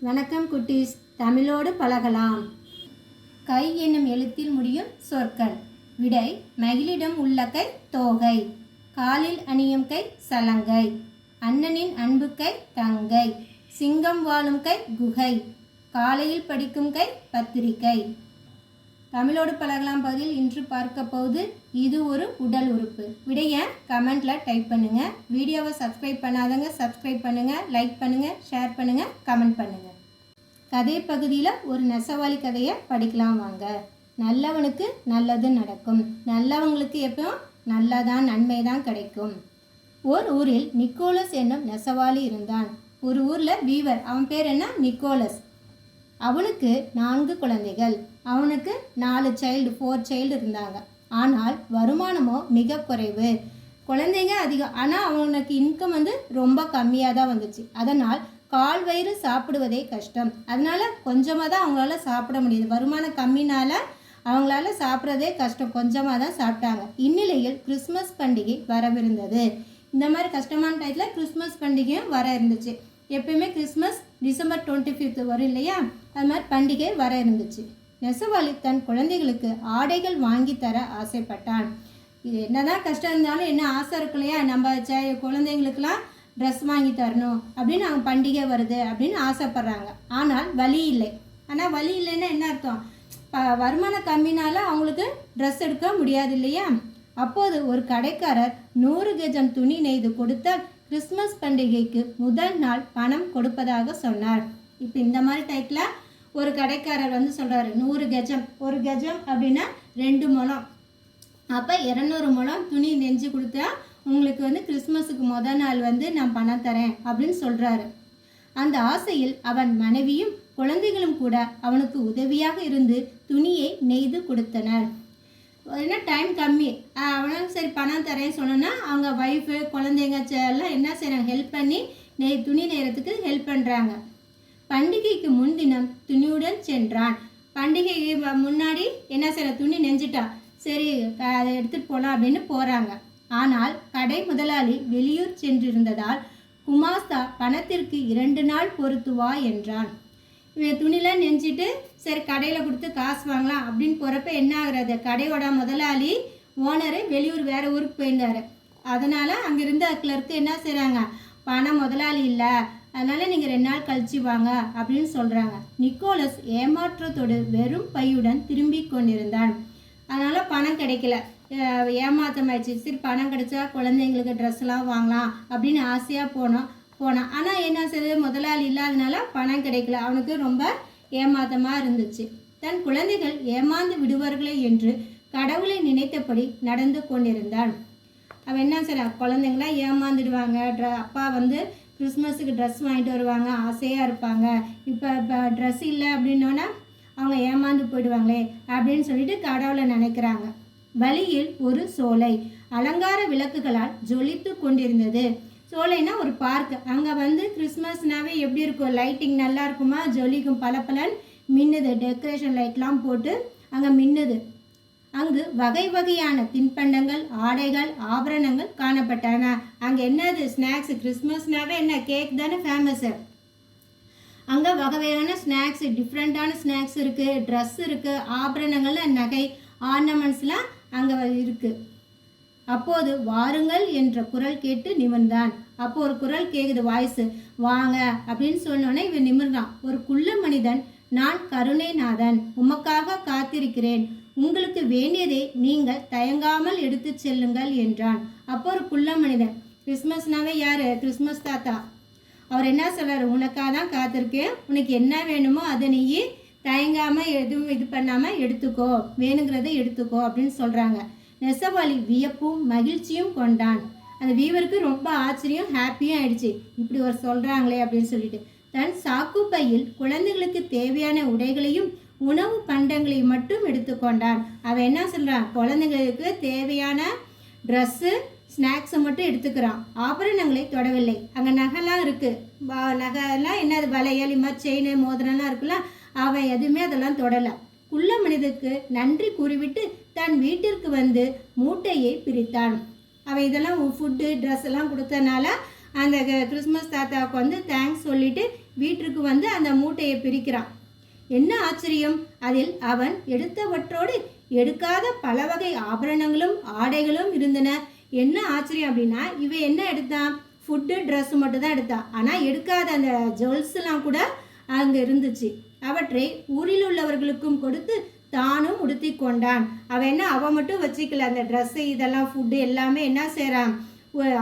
வணக்கம் குட்டீஸ், தமிழோடு பழகலாம். கை என்னும் எழுத்தில் முடியும் சொற்கள். விடை: மகிழிடம் உள்ள கை தோகை, காலில் அணியும் கை சலங்கை, அண்ணனின் அன்பு கை தங்கை, சிங்கம் வாழும் கை குகை, காலையில் படிக்கும் கை பத்திரிகை. தமிழோடு பழகலாம் பகுதியில் இன்று பார்க்க போகுது இது ஒரு உடல் உறுப்பு. விடைய கமெண்ட்ல டைப் பண்ணுங்க. வீடியோவை சப்ஸ்கிரைப் பண்ணாதவங்க சப்ஸ்கிரைப் பண்ணுங்க, லைக் பண்ணுங்க, ஷேர் பண்ணுங்க, கமெண்ட் பண்ணுங்க. கதை பகுதியில் ஒரு நெசவாளி கதையை படிக்கலாம் வாங்க. நல்லவனுக்கு நல்லது நடக்கும், நல்லவங்களுக்கு எப்பவும் நல்லதான் நன்மை தான் கிடைக்கும். ஒரு ஊரில் நிக்கோலஸ் என்னும் நெசவாளி இருந்தான். ஒரு ஊரில் வீவர், அவன் பேர் என்ன? நிக்கோலஸ். அவனுக்கு 4 குழந்தைகள். அவனுக்கு 4 சைல்டு இருந்தாங்க. ஆனால் வருமானமோ மிக குறைவு. குழந்தைங்க அதிகம், ஆனால் அவனுக்கு இன்கம் ரொம்ப கம்மியாக தான் வந்துச்சு. அதனால் கால் வயிறு சாப்பிடுவதே கஷ்டம். அதனால் கொஞ்சமாக தான் அவங்களால சாப்பிட முடியுது. வருமானம் கம்மினால அவங்களால சாப்பிட்றதே கஷ்டம், கொஞ்சமாக தான் சாப்பிட்டாங்க. இந்நிலையில் கிறிஸ்மஸ் பண்டிகை வரவிருந்தது. இந்த மாதிரி கஷ்டமான டயத்தில் கிறிஸ்மஸ் பண்டிகையும் வர இருந்துச்சு. எப்பயுமே கிறிஸ்மஸ் டிசம்பர் 25 வரும் இல்லையா, அது மாதிரி பண்டிகை வர இருந்துச்சு. நெசவாளி தன் குழந்தைகளுக்கு ஆடைகள் வாங்கி தர ஆசைப்பட்டான். இது என்னதான் கஷ்டம் இருந்தாலும் என்ன ஆசை இருக்கு இல்லையா, நம்ம குழந்தைங்களுக்கெல்லாம் ட்ரெஸ் வாங்கி தரணும் அப்படின்னு அவங்க பண்டிகை வருது அப்படின்னு ஆசைப்படுறாங்க. ஆனால் வழி இல்லை. ஆனால் வழி இல்லைன்னா என்ன அர்த்தம்? வருமானம் கம்மினால அவங்களுக்கு ட்ரெஸ் எடுக்க முடியாது இல்லையா. அப்போது ஒரு கடைக்காரர் 100 கஜம் துணி நெய்து கொடுத்தால் கிறிஸ்மஸ் பண்டிகைக்கு முதல் நாள் பணம் கொடுப்பதாக சொன்னார். இப்போ இந்த மாதிரி டைப்பில் ஒரு கடைக்காரர் சொல்கிறாரு 100 கஜம், ஒரு கஜம் அப்படின்னா 2 முழம். அப்போ 200 முழம் துணி நெஞ்சு கொடுத்தா உங்களுக்கு கிறிஸ்மஸுக்கு முதல் நாள் நான் பணம் தரேன் அப்படின்னு சொல்கிறாரு. அந்த ஆசையில் அவன் மனைவியும் குழந்தைகளும் கூட அவனுக்கு உதவியாக இருந்து துணியை நெய்து கொடுத்தனர். ஏன்னா டைம் கம்மி, அவனும் சரி பணம் தரேன்னு சொன்னோன்னா அவங்க ஒய்ஃபு குழந்தைங்க எல்லாம் என்ன செய்கிறாங்க, ஹெல்ப் பண்ணி துணி நெய்கிறதுக்கு ஹெல்ப் பண்ணுறாங்க. பண்டிகைக்கு முன்தினம் துணியுடன் சென்றான். பண்டிகைக்கு முன்னாடி என்ன செய்யற, துணி நெஞ்சிட்டான், சரி அதை எடுத்துகிட்டு போகலாம் அப்படின்னு போகிறாங்க. ஆனால் கடை முதலாளி வெளியூர் சென்றிருந்ததால் குமாஸ்தா பணத்திற்கு 2 நாள் பொறுத்து வா என்றான். இவன் துணிலாம் நெஞ்சிட்டு சரி கடையில் கொடுத்து காசு வாங்கலாம் அப்படின்னு போகிறப்ப என்ன ஆகுறது, கடையோட முதலாளி ஓனரு வெளியூர் வேறு ஊருக்கு போயிருந்தார். அதனால் அங்கே இருந்த கிளர்க்கு என்ன செய்கிறாங்க, பணம் முதலாளி இல்லை, அதனால் நீங்கள் 2 நாள் கழிச்சு வாங்க அப்படின்னு சொல்கிறாங்க. நிக்கோலஸ் ஏமாற்றத்தோடு வெறும் பையுடன் திரும்பி கொண்டிருந்தான். அதனால் பணம் கிடைக்கல, ஏமாற்றமாயிடுச்சு. சரி பணம் கிடைச்சா குழந்தைங்களுக்கு ட்ரெஸ்லாம் வாங்கலாம் அப்படின்னு ஆசையாக போனான். ஆனால் என்ன செய்யுது, முதலாளி இல்லாதனால பணம் கிடைக்கல. அவனுக்கு ரொம்ப ஏமாற்றமாக இருந்துச்சு. தன் குழந்தைகள் ஏமாந்து விடுவார்களே என்று கடவுளை நினைத்தபடி நடந்து கொண்டிருந்தான். அவன் என்ன செய்றான், குழந்தைங்களாம் ஏமாந்துடுவாங்க, அப்பா கிறிஸ்மஸுக்கு ட்ரெஸ் வாங்கிட்டு வருவாங்க, ஆசையாக இருப்பாங்க, இப்போ ட்ரெஸ் இல்லை அப்படின்னோன்னா அவங்க ஏமாந்து போயிடுவாங்களே அப்படின்னு சொல்லிட்டு கடவுளை நினைக்கிறாங்க. வழியில் ஒரு சோலை அலங்கார விளக்குகளால் ஜொலித்து கொண்டிருந்தது. சோலைனா ஒரு பார்க். அங்கே கிறிஸ்மஸ்னாவே எப்படி இருக்கும், லைட்டிங் நல்லா இருக்குமா, ஜொலிக்கும், பலப்பலன் மின்னுது, டெக்கரேஷன் லைட்லாம் போட்டு அங்கே மின்னுது. அங்கு வகை வகையான தின்பண்டங்கள், ஆடைகள், ஆபரணங்கள் காணப்பட்டன. அங்கே என்னது, ஸ்நாக்ஸ். கிறிஸ்மஸ்னாவே என்ன, கேக் தானே ஃபேமஸ்ஸு. அங்கே வகை வகையான ஸ்நாக்ஸ், டிஃப்ரெண்ட்டான ஸ்நாக்ஸ் இருக்குது, ட்ரெஸ் இருக்குது, ஆபரணங்கள், நகை, ஆர்னமெண்ட்ஸ்லாம் அங்கே இருக்குது. அப்போது வாருங்கள் என்ற குரல் கேட்டு நிமிர்ந்தான். அப்போ ஒரு குரல் கேட்குது, வாய்ஸ், வாங்க அப்படின்னு சொன்னோன்னே இவன் நிமிர்ந்தான். ஒரு குள்ள மனிதன், நான் கருணைநாதன், உமக்காக காத்திருக்கிறேன், உங்களுக்கு வேண்டியதை நீங்கள் தயங்காமல் எடுத்து செல்லுங்கள் என்றான். அப்போ ஒரு குள்ள மனிதன், கிறிஸ்மஸ்னாவே யார், கிறிஸ்மஸ் தாத்தா, அவர் என்ன சொல்கிறார், உனக்காக தான் காத்திருக்கேன், உனக்கு என்ன வேணுமோ அதை நீ தயங்காமல் எதுவும் இது பண்ணாமல் எடுத்துக்கோ, வேணுங்கிறத எடுத்துக்கோ அப்படின்னு சொல்கிறாங்க. நெசவாளி வியப்பும் மகிழ்ச்சியும் கொண்டான். அந்த வீவருக்கு ரொம்ப ஆச்சரியம், ஹாப்பியும் ஆயிடுச்சு, இப்படி ஒரு சொல்கிறாங்களே அப்படின்னு சொல்லிட்டு. தன் சாக்கு பையில் குழந்தைகளுக்கு தேவையான உடைகளையும் உணவு பண்டங்களையும் மட்டும் எடுத்துக்கொண்டான். அவன் என்ன சொல்கிறான், குழந்தைங்களுக்கு தேவையான ட்ரெஸ்ஸு, ஸ்நாக்ஸை மட்டும் எடுத்துக்கிறான். ஆபரணங்களை தொடவில்லை. அங்கே நகைலாம் இருக்குது, நகைலாம் என்னது, வளையல், மாதிரி செயின், மோதிரம்லாம் இருக்குல்ல, அவன் எதுவுமே அதெல்லாம் தொடலை. குள்ள மனிதனுக்கு நன்றி கூறிவிட்டு தன் வீட்டிற்கு மூட்டையை பிரித்தான். அவன் இதெல்லாம் ஃபுட்டு ட்ரெஸ் எல்லாம் கொடுத்தனால அந்த கிறிஸ்மஸ் தாத்தாவுக்கு தேங்க்ஸ் சொல்லிவிட்டு வீட்டிற்கு வந்து அந்த மூட்டையை பிரிக்கிறான். என்ன ஆச்சரியம்! அதில் அவன் எடுத்தவற்றோடு எடுக்காத பல வகை ஆபரணங்களும் ஆடைகளும் இருந்தன. என்ன ஆச்சரியம் அப்படின்னா, இவன் என்ன எடுத்தான்? ஃபுட்டு, ட்ரெஸ் மட்டும் தான் எடுத்தான். ஆனால் எடுக்காத அந்த ஜுவல்ஸ்லாம் கூட அங்கே இருந்துச்சு. அவற்றை ஊரில் உள்ளவர்களுக்கும் கொடுத்து தானும் உடுத்தி கொண்டான். அவன் மட்டும் வச்சுக்கல. அந்த ட்ரெஸ்ஸு, இதெல்லாம், ஃபுட்டு எல்லாமே என்ன செய்கிறான்?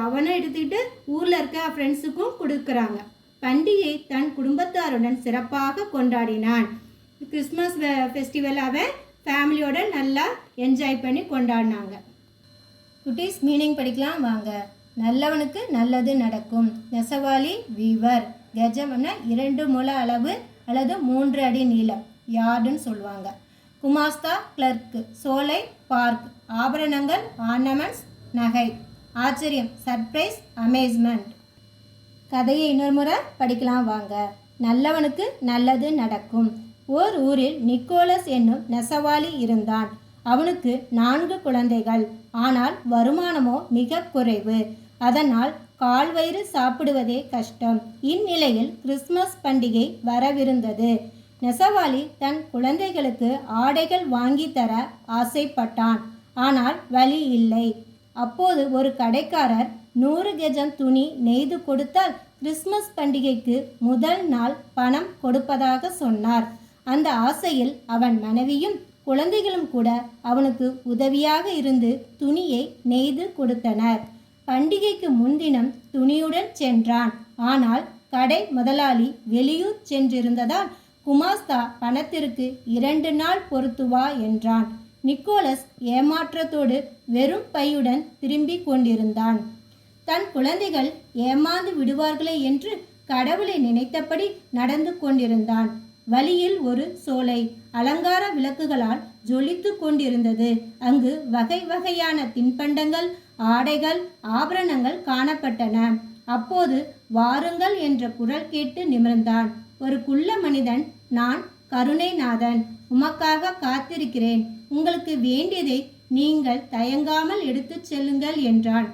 அவனை எடுத்துக்கிட்டு ஊரில் இருக்க ஃப்ரெண்ட்ஸுக்கும் கொடுக்குறாங்க. பண்டிகை தன் குடும்பத்தாருடன் சிறப்பாக கொண்டாடினான். கிறிஸ்மஸ் ஃபெஸ்டிவல் அவன் ஃபேமிலியோட நல்லா என்ஜாய் பண்ணி கொண்டாடினாங்க. குட்டீஸ் மீனிங் படிக்கலாம் வாங்க. நல்லவனுக்கு நல்லது நடக்கும். நெசவாளி வீவர். கஜம்னா 2 முழ அளவு அல்லது 3 அடி நீளம், யார்டுன்னு சொல்லுவாங்க. குமாஸ்தா கிளர்க்கு. சோலை பார்க். ஆபரணங்கள் ஆர்னமெண்ட்ஸ் நகை. ஆச்சரியம் சர்ப்ரைஸ் அமேஸ்மெண்ட். கதையை இன்னொரு முறை படிக்கலாம் வாங்க. நல்லவனுக்கு நல்லது நடக்கும். ஓர் ஊரில் நிக்கோலஸ் என்னும் நெசவாளி இருந்தான். அவனுக்கு 4 குழந்தைகள். ஆனால் வருமானமோ மிக குறைவு. அதனால் கால்வயிறு சாப்பிடுவதே கஷ்டம். இந்நிலையில் கிறிஸ்மஸ் பண்டிகை வரவிருந்தது. நெசவாளி தன் குழந்தைகளுக்கு ஆடைகள் வாங்கி தர ஆசைப்பட்டான். ஆனால் வழி இல்லை. அப்போது ஒரு கடைக்காரர் 100 கெஜம் துணி நெய்து கொடுத்தால் கிறிஸ்மஸ் பண்டிகைக்கு முதல் நாள் பணம் கொடுப்பதாக சொன்னார். அந்த ஆசையில் அவன் மனைவியும் குழந்தைகளும் கூட அவனுக்கு உதவியாக இருந்து துணியை நெய்து கொடுத்தனர். பண்டிகைக்கு முன்தினம் துணியுடன் சென்றான். ஆனால் கடை முதலாளி வெளியூர் சென்றிருந்ததால் குமாஸ்தா பணத்திற்கு 2 நாள் பொறுத்து வா என்றான். நிக்கோலஸ் ஏமாற்றத்தோடு வெறும் பையுடன் திரும்பி கொண்டிருந்தான். தன் குழந்தைகள் ஏமாந்து விடுவார்களே என்று கடவுளை நினைத்தபடி நடந்து கொண்டிருந்தான். வழியில் ஒரு சோலை அலங்கார விளக்குகளால் ஜொலித்து கொண்டிருந்தது. அங்கு வகை வகையான தின்பண்டங்கள், ஆடைகள், ஆபரணங்கள் காணப்பட்டன. அப்போது வாருங்கள் என்ற குரல் கேட்டு நிமிர்ந்தான். ஒரு குள்ள மனிதன், நான் கருணைநாதன், உமக்காக காத்திருக்கிறேன். உங்களுக்கு வேண்டியதை நீங்கள் தயங்காமல் எடுத்துச் செல்லுங்கள் என்றான்.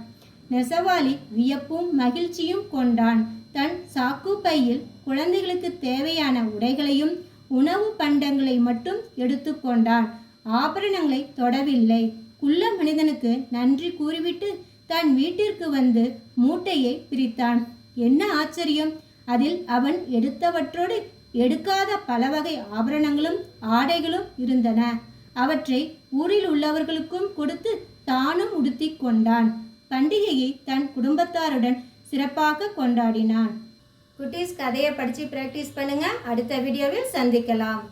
நெசவாளி வியப்பும் மகிழ்ச்சியும் கொண்டான். தன் சாக்கு பையில் குழந்தைகளுக்கு தேவையான உடைகளையும் உணவு பண்டங்களை மட்டும் எடுத்துக்கொண்டான். ஆபரணங்களை தொடவில்லை. குள்ள மனிதனுக்கு நன்றி கூறிவிட்டு தன் வீட்டிற்கு வந்து மூட்டையை பிரித்தான். என்ன ஆச்சரியம்! அதில் அவன் எடுத்தவற்றோடு எடுக்காத பல வகை ஆபரணங்களும் ஆடைகளும் இருந்தன. அவற்றை ஊரில் உள்ளவர்களுக்கும் கொடுத்து தானும் உடுத்தி கொண்டான். பண்டிகையை தன் குடும்பத்தாருடன் சிறப்பாக கொண்டாடினான். குட்டீஸ், கதையை படித்து ப்ராக்டிஸ் பண்ணுங்க. அடுத்த வீடியோவில் சந்திக்கலாம்.